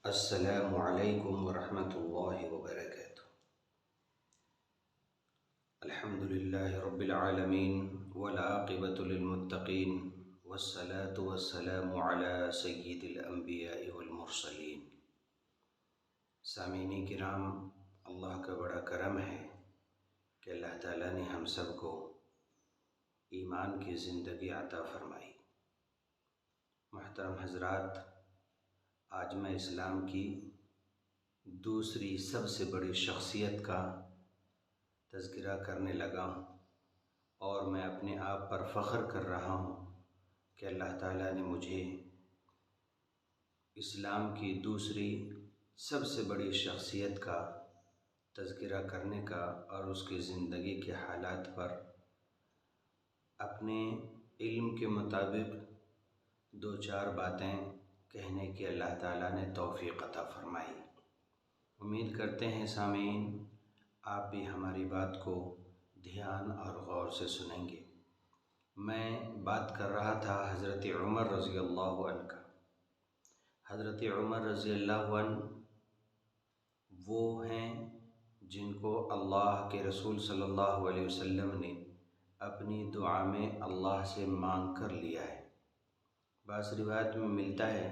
السلام علیکم ورحمۃ اللہ وبرکاتہ۔ الحمد للہ رب العالمین والعاقبۃ للمتقین والصلاة والسلام علی سید الانبیاء والمرسلین۔ سامعین کرام، اللہ کا بڑا کرم ہے کہ اللہ تعالیٰ نے ہم سب کو ایمان کی زندگی عطا فرمائی۔ محترم حضرات، آج میں اسلام کی دوسری سب سے بڑی شخصیت کا تذکرہ کرنے لگا ہوں، اور میں اپنے آپ پر فخر کر رہا ہوں کہ اللہ تعالیٰ نے مجھے اسلام کی دوسری سب سے بڑی شخصیت کا تذکرہ کرنے کا اور اس کی زندگی کے حالات پر اپنے علم کے مطابق دو چار باتیں کہنے کی اللہ تعالیٰ نے توفیق عطا فرمائی۔ امید کرتے ہیں سامعین آپ بھی ہماری بات کو دھیان اور غور سے سنیں گے۔ میں بات کر رہا تھا حضرت عمر رضی اللہ عنہ کا۔ حضرت عمر رضی اللہ عنہ وہ ہیں جن کو اللہ کے رسول صلی اللہ علیہ وسلم نے اپنی دعا میں اللہ سے مانگ کر لیا ہے۔ بعض روایت میں ملتا ہے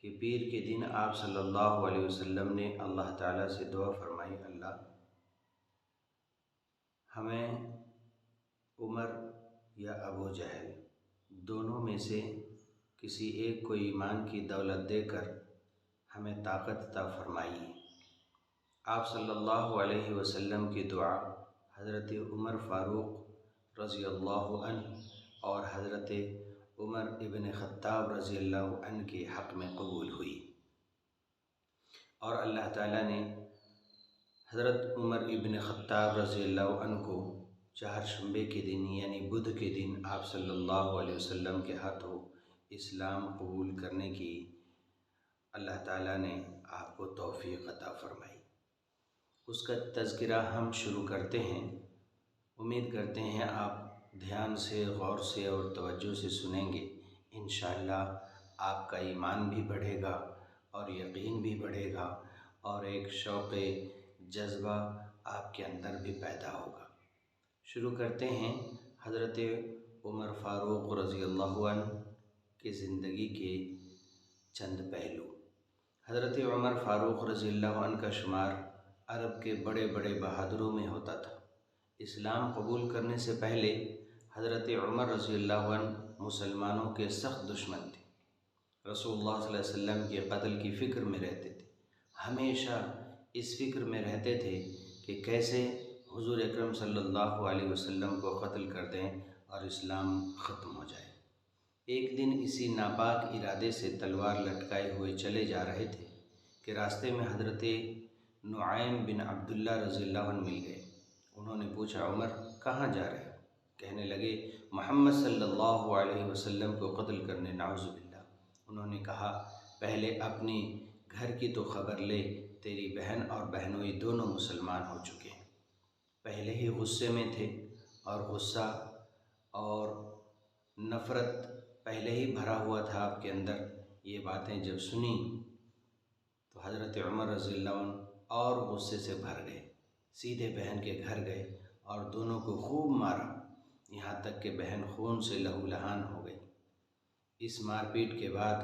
کہ پیر کے دن آپ صلی اللہ علیہ وسلم نے اللہ تعالیٰ سے دعا فرمائی، اللہ ہمیں عمر یا ابو جہل دونوں میں سے کسی ایک کو ایمان کی دولت دے کر ہمیں طاقت عطا فرمائیے۔ آپ صلی اللہ علیہ وسلم کی دعا حضرت عمر فاروق رضی اللہ عنہ اور حضرت عمر ابن خطاب رضی اللہ عنہ کے حق میں قبول ہوئی، اور اللہ تعالیٰ نے حضرت عمر ابن خطاب رضی اللہ عنہ کو چہارشنبے کے دن یعنی بدھ کے دن آپ صلی اللہ علیہ وسلم کے ہاتھوں اسلام قبول کرنے کی اللہ تعالیٰ نے آپ کو توفیق عطا فرمائی۔ اس کا تذکرہ ہم شروع کرتے ہیں۔ امید کرتے ہیں آپ دھیان سے، غور سے اور توجہ سے سنیں گے۔ انشاءاللہ آپ کا ایمان بھی بڑھے گا اور یقین بھی بڑھے گا، اور ایک شوق جذبہ آپ کے اندر بھی پیدا ہوگا۔ شروع کرتے ہیں حضرت عمر فاروق رضی اللہ عنہ کی زندگی کے چند پہلو۔ حضرت عمر فاروق رضی اللہ عنہ کا شمار عرب کے بڑے بڑے بہادروں میں ہوتا تھا۔ اسلام قبول کرنے سے پہلے حضرت عمر رضی اللہ عنہ مسلمانوں کے سخت دشمن تھے۔ رسول اللہ صلی اللہ علیہ وسلم کے قتل کی فکر میں رہتے تھے۔ ہمیشہ اس فکر میں رہتے تھے کہ کیسے حضور اکرم صلی اللہ علیہ وسلم کو قتل کر دیں اور اسلام ختم ہو جائے۔ ایک دن اسی ناپاک ارادے سے تلوار لٹکائے ہوئے چلے جا رہے تھے کہ راستے میں حضرت نعیم بن عبداللہ رضی اللہ عنہ مل گئے۔ انہوں نے پوچھا، عمر کہاں جا رہے ہو؟ کہنے لگے، محمد صلی اللہ علیہ وسلم کو قتل کرنے، نعوذ باللہ۔ انہوں نے کہا، پہلے اپنی گھر کی تو خبر لے، تیری بہن اور بہنوئی دونوں مسلمان ہو چکے ہیں۔ پہلے ہی غصے میں تھے، اور غصہ اور نفرت پہلے ہی بھرا ہوا تھا آپ کے اندر۔ یہ باتیں جب سنی تو حضرت عمر رضی اللہ عنہ اور غصے سے بھر گئے، سیدھے بہن کے گھر گئے اور دونوں کو خوب مارا، یہاں تک کہ بہن خون سے لہو لہان ہو گئی۔ اس مار پیٹ کے بعد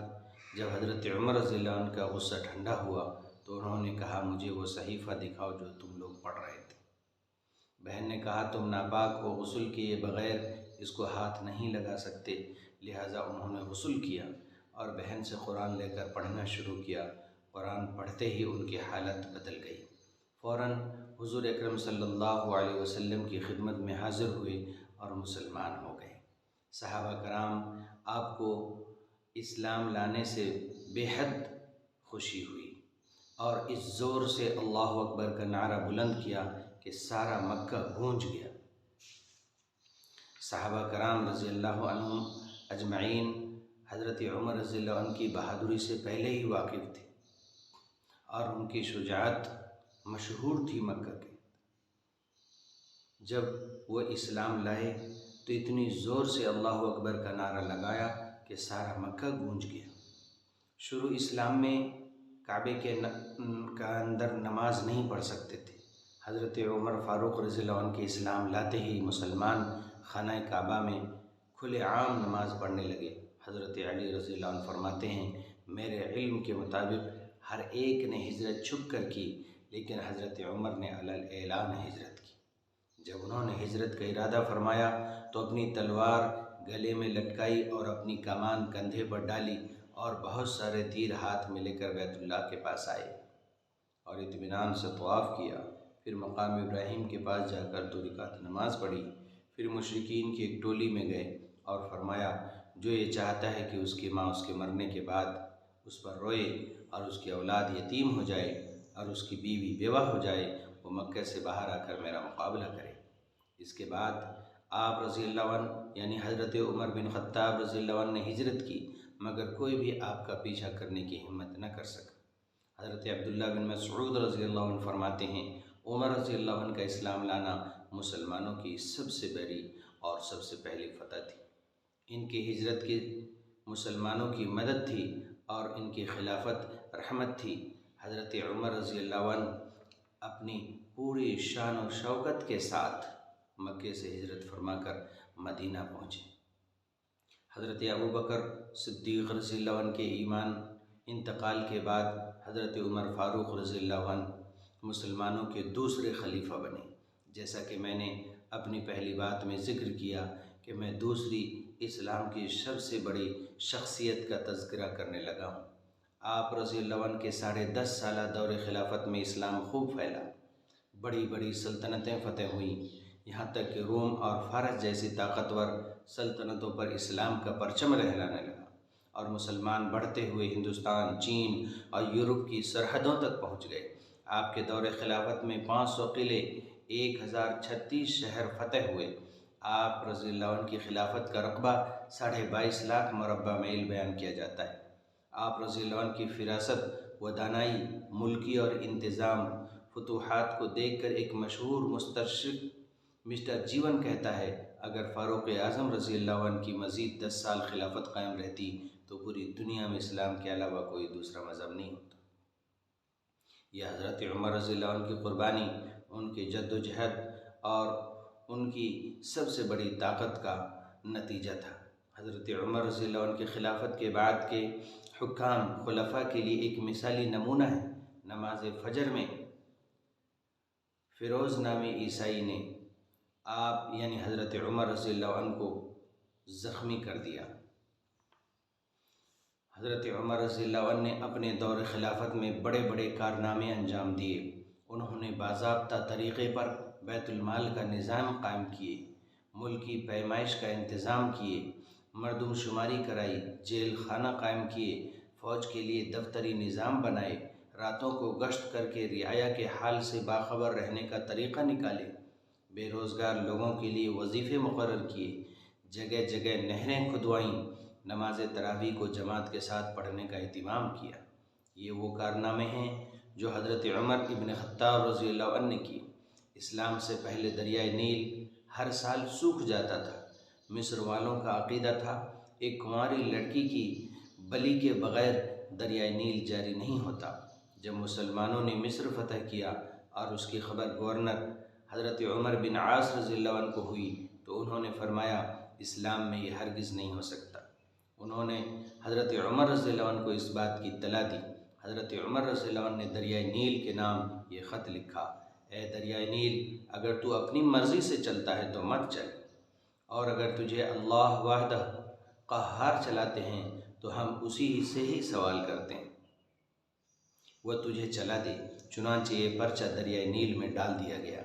جب حضرت عمر رضی اللہ عنہ کا غصہ ٹھنڈا ہوا تو انہوں نے کہا، مجھے وہ صحیفہ دکھاؤ جو تم لوگ پڑھ رہے تھے۔ بہن نے کہا، تم ناپاک ہو، غسل کیے بغیر اس کو ہاتھ نہیں لگا سکتے۔ لہٰذا انہوں نے غسل کیا اور بہن سے قرآن لے کر پڑھنا شروع کیا۔ قرآن پڑھتے ہی ان کی حالت بدل گئی۔ فوراً حضور اکرم صلی اللہ علیہ وسلم کی خدمت میں حاضر ہوئے اور مسلمان ہو گئے۔ صحابہ کرام آپ کو اسلام لانے سے بے حد خوشی ہوئی، اور اس زور سے اللہ اکبر کا نعرہ بلند کیا کہ سارا مکہ گونج گیا۔ صحابہ کرام رضی اللہ عنہم اجمعین حضرت عمر رضی اللہ عنہ کی بہادری سے پہلے ہی واقف تھے، اور ان کی شجاعت مشہور تھی مکہ کے۔ جب وہ اسلام لائے تو اتنی زور سے اللہ اکبر کا نعرہ لگایا کہ سارا مکہ گونج گیا۔ شروع اسلام میں کعبے کے اندر نماز نہیں پڑھ سکتے تھے۔ حضرت عمر فاروق رضی اللہ عنہ کے اسلام لاتے ہی مسلمان خانہ کعبہ میں کھلے عام نماز پڑھنے لگے۔ حضرت علی رضی اللہ عنہ فرماتے ہیں میرے علم کے مطابق ہر ایک نے ہجرت چھپ کر کی، لیکن حضرت عمر نے علی الاعلان ہجرت کی۔ جب انہوں نے ہجرت کا ارادہ فرمایا تو اپنی تلوار گلے میں لٹکائی اور اپنی کمان کندھے پر ڈالی اور بہت سارے تیر ہاتھ میں لے کر بیت اللہ کے پاس آئے اور اطمینان سے طواف کیا۔ پھر مقام ابراہیم کے پاس جا کر 2 رکعت نماز پڑھی۔ پھر مشرکین کی ایک ٹولی میں گئے اور فرمایا جو یہ چاہتا ہے کہ اس کی ماں اس کے مرنے کے بعد اس پر روئے اور اس کی اولاد یتیم ہو جائے اور اس کی بیوی بیوہ ہو جائے، وہ مکہ سے باہر آ کر میرا مقابلہ کرے۔ اس کے بعد آپ رضی اللہ عنہ یعنی حضرت عمر بن خطاب رضی اللہ عنہ نے ہجرت کی، مگر کوئی بھی آپ کا پیچھا کرنے کی ہمت نہ کر سکا۔ حضرت عبداللہ بن مسعود رضی اللہ عنہ فرماتے ہیں عمر رضی اللہ عنہ کا اسلام لانا مسلمانوں کی سب سے بڑی اور سب سے پہلی فتح تھی۔ ان کی ہجرت کی مسلمانوں کی مدد تھی اور ان کی خلافت رحمت تھی۔ حضرت عمر رضی اللہ عنہ اپنی پوری شان و شوکت کے ساتھ مکے سے ہجرت فرما کر مدینہ پہنچے۔ حضرت ابوبکر صدیق رضی اللہ عنہ کے ایمان انتقال کے بعد حضرت عمر فاروق رضی اللہ عنہ مسلمانوں کے دوسرے خلیفہ بنے۔ جیسا کہ میں نے اپنی پہلی بات میں ذکر کیا کہ میں دوسری اسلام کی سب سے بڑی شخصیت کا تذکرہ کرنے لگا ہوں۔ آپ رضی اللہ عنہ کے 10.5 سالہ دور خلافت میں اسلام خوب پھیلا، بڑی بڑی سلطنتیں فتح ہوئیں، یہاں تک کہ روم اور فارس جیسی طاقتور سلطنتوں پر اسلام کا پرچم لہرانے لگا اور مسلمان بڑھتے ہوئے ہندوستان، چین اور یورپ کی سرحدوں تک پہنچ گئے۔ آپ کے دور خلافت میں 500 قلعے، 1036 شہر فتح ہوئے۔ آپ رضی اللہ عنہ کی خلافت کا رقبہ 22.5 لاکھ مربع میل بیان کیا جاتا ہے۔ آپ رضی اللہ عنہ کی فراست و دانائی، ملکی اور انتظام فتوحات کو دیکھ کر ایک مشہور مستشرق مسٹر جیون کہتا ہے اگر فاروق اعظم رضی اللہ عنہ کی مزید 10 سال خلافت قائم رہتی تو پوری دنیا میں اسلام کے علاوہ کوئی دوسرا مذہب نہیں ہوتا۔ یہ حضرت عمر رضی اللہ عنہ کی قربانی، ان کی جد و جہد اور ان کی سب سے بڑی طاقت کا نتیجہ تھا۔ حضرت عمر رضی اللہ عنہ کی خلافت کے بعد کے حکام خلفاء کے لیے ایک مثالی نمونہ ہے۔ نماز فجر میں فیروز نامی عیسائی نے آپ یعنی حضرت عمر رضی اللہ عنہ کو زخمی کر دیا۔ حضرت عمر رضی اللہ عنہ نے اپنے دور خلافت میں بڑے بڑے کارنامے انجام دیے۔ انہوں نے باضابطہ طریقے پر بیت المال کا نظام قائم کیے، ملکی پیمائش کا انتظام کیے، مردم شماری کرائی، جیل خانہ قائم کیے، فوج کے لیے دفتری نظام بنائے، راتوں کو گشت کر کے رعایا کے حال سے باخبر رہنے کا طریقہ نکالے، بے روزگار لوگوں کے لیے وظیفے مقرر کیے، جگہ جگہ نہریں کھدوائیں، نماز تراویح کو جماعت کے ساتھ پڑھنے کا اہتمام کیا۔ یہ وہ کارنامے ہیں جو حضرت عمر ابن خطاب رضی اللہ عنہ نے کی۔ اسلام سے پہلے دریائے نیل ہر سال سوکھ جاتا تھا۔ مصر والوں کا عقیدہ تھا ایک کنواری لڑکی کی بلی کے بغیر دریائے نیل جاری نہیں ہوتا۔ جب مسلمانوں نے مصر فتح کیا اور اس کی خبر گورنر حضرت عمر بن عاص رضی اللہ عنہ کو ہوئی تو انہوں نے فرمایا اسلام میں یہ ہرگز نہیں ہو سکتا۔ انہوں نے حضرت عمر رضی اللہ عنہ کو اس بات کی اطلاع دی۔ حضرت عمر رضی اللہ عنہ نے دریائے نیل کے نام یہ خط لکھا، اے دریائے نیل، اگر تو اپنی مرضی سے چلتا ہے تو مت چل، اور اگر تجھے اللہ وحدہ قہار چلاتے ہیں تو ہم اسی سے ہی سوال کرتے ہیں، وہ تجھے چلا دے۔ چنانچہ یہ پرچہ دریائے نیل میں ڈال دیا گیا۔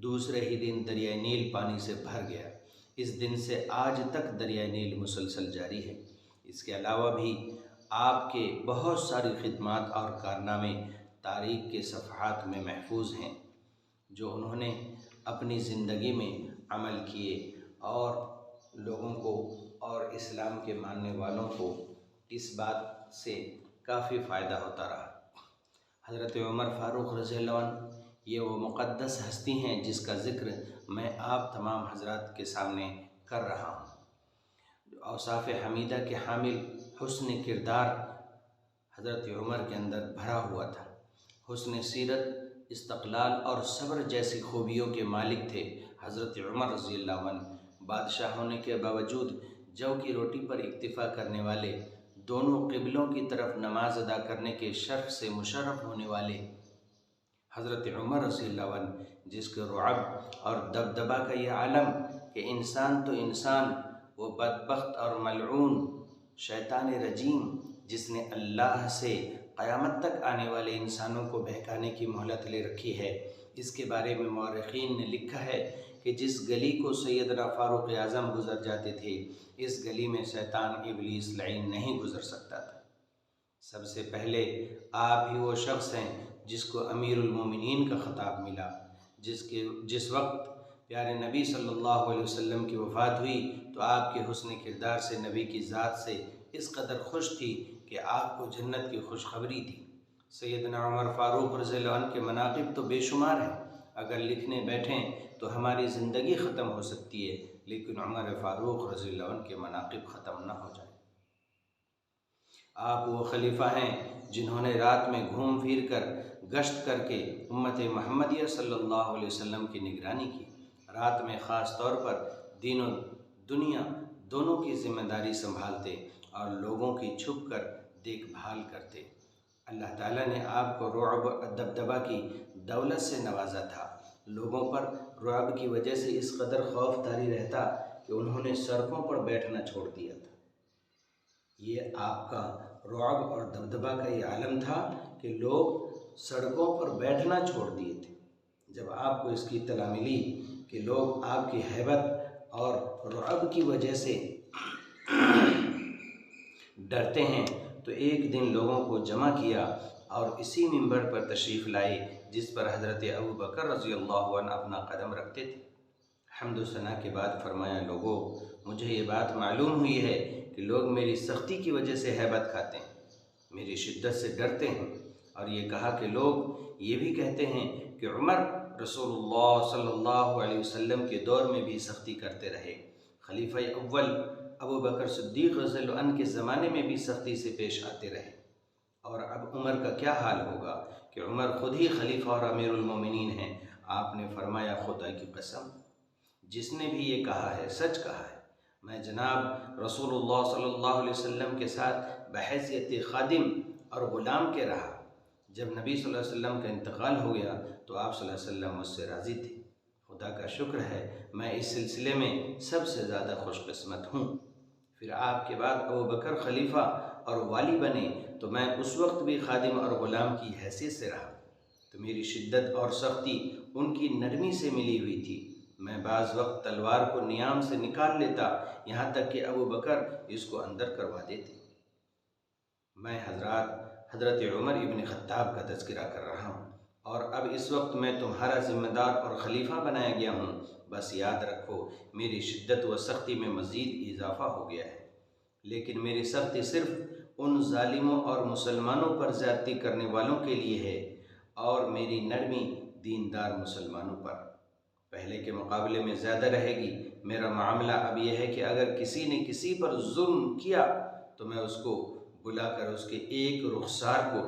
دوسرے ہی دن دریائے نیل پانی سے بھر گیا۔ اس دن سے آج تک دریائے نیل مسلسل جاری ہے۔ اس کے علاوہ بھی آپ کے بہت ساری خدمات اور کارنامے تاریخ کے صفحات میں محفوظ ہیں جو انہوں نے اپنی زندگی میں عمل کیے اور لوگوں کو اور اسلام کے ماننے والوں کو اس بات سے کافی فائدہ ہوتا رہا۔ حضرت عمر فاروق رضی اللہ عنہ یہ وہ مقدس ہستی ہیں جس کا ذکر میں آپ تمام حضرات کے سامنے کر رہا ہوں۔ اوصاف حمیدہ کے حامل، حسن کردار، حضرت عمر کے اندر بھرا ہوا تھا۔ حسن سیرت، استقلال اور صبر جیسی خوبیوں کے مالک تھے حضرت عمر رضی اللہ عنہ۔ بادشاہ ہونے کے باوجود جو کی روٹی پر اکتفا کرنے والے، دونوں قبلوں کی طرف نماز ادا کرنے کے شرف سے مشرف ہونے والے حضرت عمر رضی اللہ عنہ، جس کے رعب اور دبدبہ کا یہ عالم کہ انسان تو انسان، وہ بدبخت اور ملعون شیطان رجیم جس نے اللہ سے قیامت تک آنے والے انسانوں کو بہکانے کی مہلت لے رکھی ہے، اس کے بارے میں مورخین نے لکھا ہے کہ جس گلی کو سیدنا فاروق اعظم گزر جاتے تھے، اس گلی میں شیطان ابلیس لعین نہیں گزر سکتا تھا۔ سب سے پہلے آپ ہی وہ شخص ہیں جس کو امیر المومنین کا خطاب ملا۔ جس وقت پیارے نبی صلی اللہ علیہ وسلم کی وفات ہوئی تو آپ کے حسن کردار سے نبی کی ذات سے اس قدر خوش تھی کہ آپ کو جنت کی خوشخبری دی۔ سیدنا عمر فاروق رضی اللہ عنہ کے مناقب تو بے شمار ہیں، اگر لکھنے بیٹھیں تو ہماری زندگی ختم ہو سکتی ہے، لیکن عمر فاروق رضی اللہ عنہ کے مناقب ختم نہ ہو جائیں۔ آپ وہ خلیفہ ہیں جنہوں نے رات میں گھوم پھر کر گشت کر کے امت محمدیہ صلی اللہ علیہ وسلم کی نگرانی کی۔ رات میں خاص طور پر دین و دنیا دونوں کی ذمہ داری سنبھالتے اور لوگوں کی چھپ کر دیکھ بھال کرتے۔ اللہ تعالیٰ نے آپ کو رعب دبدبہ کی دولت سے نوازا تھا۔ لوگوں پر رعب کی وجہ سے اس قدر خوف طاری رہتا کہ انہوں نے سڑکوں پر بیٹھنا چھوڑ دیا تھا۔ یہ آپ کا رعب اور دبدبہ کا یہ عالم تھا کہ لوگ سڑکوں پر بیٹھنا چھوڑ دیے تھے۔ جب آپ کو اس کی اطلاع ملی کہ لوگ آپ کی ہیبت اور رعب کی وجہ سے ڈرتے ہیں تو ایک دن لوگوں کو جمع کیا اور اسی منبر پر تشریف لائے جس پر حضرت ابوبکر رضی اللہ عنہ اپنا قدم رکھتے تھے۔ حمد و ثنا کے بعد فرمایا، لوگوں، مجھے یہ بات معلوم ہوئی ہے کہ لوگ میری سختی کی وجہ سے ہیبت کھاتے ہیں، میری شدت سے ڈرتے ہیں، اور یہ کہا کہ لوگ یہ بھی کہتے ہیں کہ عمر رسول اللہ صلی اللہ علیہ وسلم کے دور میں بھی سختی کرتے رہے، خلیفہ اول ابوبکر صدیق رضی اللہ عنہ کے زمانے میں بھی سختی سے پیش آتے رہے، اور اب عمر کا کیا حال ہوگا کہ عمر خود ہی خلیفہ اور امیر المومنین ہیں۔ آپ نے فرمایا، خدا کی قسم، جس نے بھی یہ کہا ہے سچ کہا ہے۔ میں جناب رسول اللہ صلی اللہ علیہ وسلم کے ساتھ بحیثیت خادم اور غلام کے رہا۔ جب نبی صلی اللہ علیہ وسلم کا انتقال ہو گیا تو آپ صلی اللہ علیہ وسلم مجھ سے راضی تھے۔ خدا کا شکر ہے میں اس سلسلے میں سب سے زیادہ خوش قسمت ہوں۔ پھر آپ کے بعد ابوبکر خلیفہ اور والی بنے تو میں اس وقت بھی خادم اور غلام کی حیثیت سے رہا، تو میری شدت اور سختی ان کی نرمی سے ملی ہوئی تھی۔ میں بعض وقت تلوار کو نیام سے نکال لیتا، یہاں تک کہ ابوبکر اس کو اندر کروا دیتے۔ میں حضرت عمر ابن خطاب کا تذکرہ کر رہا ہوں، اور اب اس وقت میں تمہارا ذمہ دار اور خلیفہ بنایا گیا ہوں۔ بس یاد رکھو، میری شدت و سختی میں مزید اضافہ ہو گیا ہے، لیکن میری سختی صرف ان ظالموں اور مسلمانوں پر زیادتی کرنے والوں کے لیے ہے، اور میری نرمی دیندار مسلمانوں پر پہلے کے مقابلے میں زیادہ رہے گی۔ میرا معاملہ اب یہ ہے کہ اگر کسی نے کسی پر ظلم کیا تو میں اس کو بلا کر اس کے ایک رخسار کو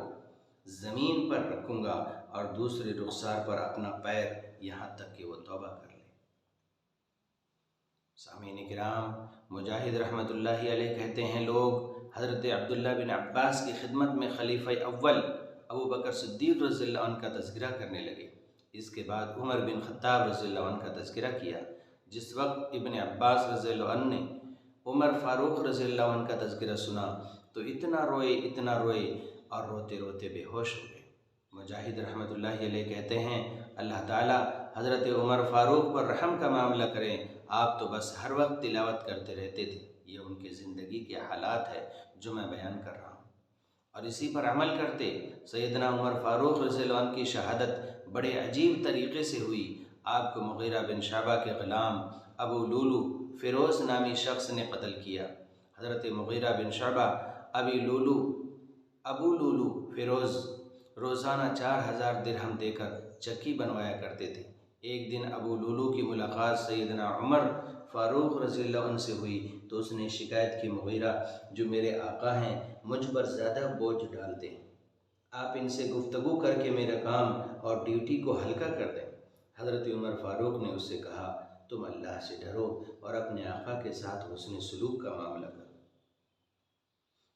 زمین پر رکھوں گا اور دوسرے رخسار پر اپنا پیر، یہاں تک کہ وہ توبہ کر لے۔ سامعین کرام، مجاہد رحمۃ اللہ علیہ کہتے ہیں، لوگ حضرت عبداللہ بن عباس کی خدمت میں خلیفہ اول ابوبکر صدیق رضی اللہ عنہ کا تذکرہ کرنے لگے۔ اس کے بعد عمر بن خطاب رضی اللہ عنہ کا تذکرہ کیا۔ جس وقت ابن عباس رضی اللہ عنہ نے عمر فاروق رضی اللہ عنہ کا تذکرہ سنا تو اتنا روئے اور روتے روتے بے ہوش ہو گئے۔ مجاہد رحمۃ اللہ علیہ کہتے ہیں، اللہ تعالیٰ حضرت عمر فاروق پر رحم کا معاملہ کریں، آپ تو بس ہر وقت تلاوت کرتے رہتے تھے۔ یہ ان کی زندگی کے حالات ہے جو میں بیان کر رہا ہوں، اور اسی پر عمل کرتے۔ سیدنا عمر فاروق رضی اللہ عنہ کی شہادت بڑے عجیب طریقے سے ہوئی۔ آپ کو مغیرہ بن شعبہ کے غلام ابو لولو فیروز نامی شخص نے قتل کیا۔ حضرت مغیرہ بن شعبہ ابو لولو فیروز روزانہ 4000 درہم دے کر چکی بنوایا کرتے تھے۔ ایک دن ابو لولو کی ملاقات سیدنا عمر فاروق رضی اللہ عنہ سے ہوئی تو اس نے شکایت کی، مغیرہ جو میرے آقا ہیں مجھ پر زیادہ بوجھ ڈالتے ہیں، آپ ان سے گفتگو کر کے میرا کام اور ڈیوٹی کو ہلکا کر دیں۔ حضرت عمر فاروق نے اس سے کہا تم اللہ سے ڈرو اور اپنے آقا کے ساتھ حسن سلوک کا معاملہ کرو۔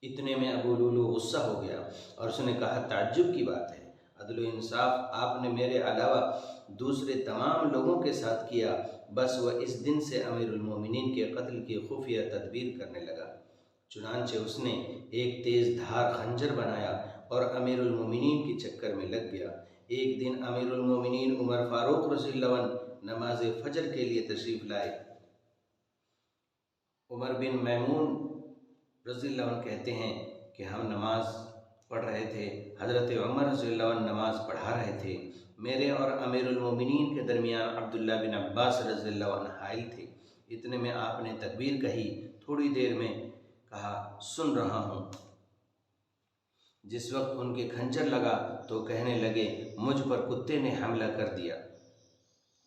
اتنے میں ابو لولو غصہ ہو گیا اور اس نے کہا تعجب کی بات ہے، عدل و انصاف آپ نے میرے علاوہ دوسرے تمام لوگوں کے ساتھ کیا، بس وہ اس دن سے امیر المومنین کے قتل کی خفیہ تدبیر کرنے لگا۔ چنانچہ اس نے ایک تیز دھار خنجر بنایا اور امیر المومنین کے چکر میں لگ گیا۔ ایک دن امیر المومنین عمر فاروق رضی اللہ عنہ نماز فجر کے لیے تشریف لائے۔ عمر بن میمون رضی اللہ عنہ کہتے ہیں کہ ہم نماز پڑھ رہے تھے، حضرت عمر رضی اللہ عنہ نماز پڑھا رہے تھے، میرے اور امیر المومنین کے درمیان عبداللہ بن عباس رضی اللہ عنہ حائل تھے۔ اتنے میں آپ نے تکبیر کہی، تھوڑی دیر میں کہا سن رہا ہوں۔ جس وقت ان کے کھنجر لگا تو کہنے لگے مجھ پر کتے نے حملہ کر دیا۔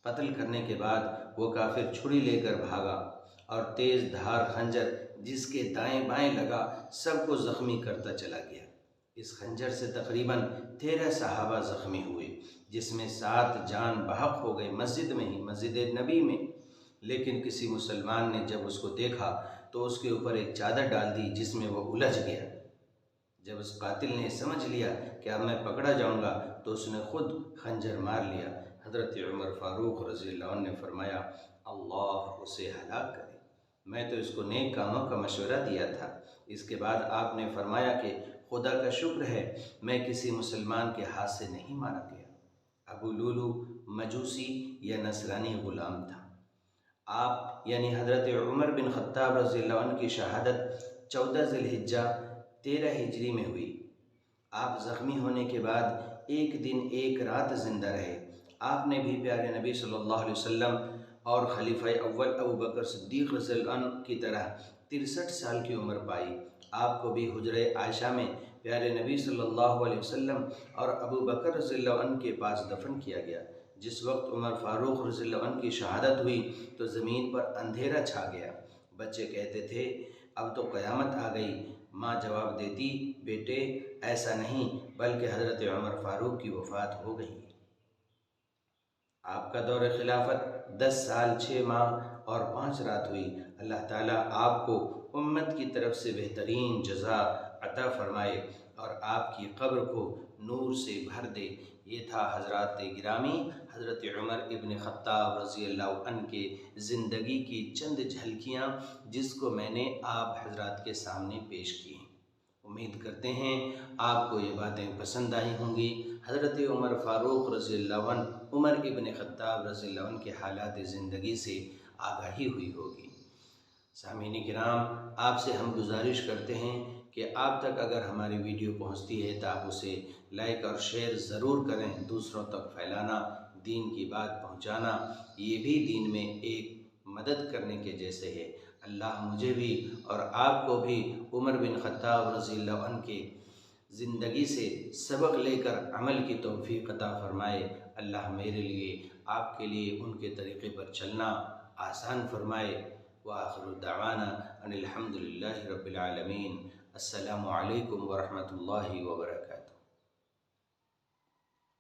قتل کرنے کے بعد وہ کافر چھری لے کر بھاگا اور تیز دھار خنجر جس کے دائیں بائیں لگا سب کو زخمی کرتا چلا گیا۔ اس خنجر سے تقریباً 13 صحابہ زخمی ہوئے، جس میں 7 جان بحق ہو گئے مسجد میں ہی، مسجد نبی میں۔ لیکن کسی مسلمان نے جب اس کو دیکھا تو اس کے اوپر ایک چادر ڈال دی جس میں وہ الجھ گیا۔ جب اس قاتل نے سمجھ لیا کہ اب میں پکڑا جاؤں گا تو اس نے خود خنجر مار لیا۔ حضرت عمر فاروق رضی اللہ عنہ نے فرمایا اللہ اسے ہلاک کرے، میں تو اس کو نیک کاموں کا مشورہ دیا تھا۔ اس کے بعد آپ نے فرمایا کہ خدا کا شکر ہے میں کسی مسلمان کے ہاتھ سے نہیں مارا گیا۔ ابو لولو مجوسی یا نصرانی غلام تھا۔ آپ یعنی حضرت عمر بن خطاب رضی اللہ عنہ کی شہادت 14 ذی الحجہ 13 ہجری میں ہوئی۔ آپ زخمی ہونے کے بعد ایک دن ایک رات زندہ رہے۔ آپ نے بھی پیارے نبی صلی اللہ علیہ وسلم اور خلیفہ اول ابو بکر صدیق رضی اللہ عنہ کی طرح 63 سال کی عمر پائی۔ آپ کو بھی حجرہ عائشہ میں پیارے نبی صلی اللہ علیہ وسلم اور ابو بکر رضی اللہ عنہ کے پاس دفن کیا گیا۔ جس وقت عمر فاروق رضی اللہ عنہ کی شہادت ہوئی تو زمین پر اندھیرا چھا گیا۔ بچے کہتے تھے اب تو قیامت آ گئی۔ ماں جواب دیتی بیٹے ایسا نہیں بلکہ حضرت عمر فاروق کی وفات ہو گئی۔ آپ کا دور خلافت 10 سال 6 ماہ اور 5 رات ہوئی۔ اللہ تعالیٰ آپ کو امت کی طرف سے بہترین جزا عطا فرمائے اور آپ کی قبر کو نور سے بھر دے۔ یہ تھا حضرات گرامی حضرت عمر ابن خطاب رضی اللہ عنہ کے زندگی کی چند جھلکیاں جس کو میں نے آپ حضرات کے سامنے پیش کی ہیں۔ امید کرتے ہیں آپ کو یہ باتیں پسند آئی ہوں گی۔ حضرت عمر فاروق رضی اللہ عنہ، عمر ابن خطاب رضی اللہ عنہ کے حالات زندگی سے آگاہی ہوئی ہوگی۔ سامعین کرام، آپ سے ہم گزارش کرتے ہیں کہ آپ تک اگر ہماری ویڈیو پہنچتی ہے تو آپ اسے لائک اور شیئر ضرور کریں۔ دوسروں تک پھیلانا، دین کی بات پہنچانا، یہ بھی دین میں ایک مدد کرنے کے جیسے ہے۔ اللہ مجھے بھی اور آپ کو بھی عمر بن خطاب رضی اللہ عنہ کے زندگی سے سبق لے کر عمل کی توفیق عطا فرمائے۔ اللہ میرے لیے آپ کے لیے ان کے طریقے پر چلنا آسان فرمائے۔ وآخر دعوانا ان الحمد للہ رب العالمین۔ السلام علیکم ورحمۃ اللہ وبرکاتہ۔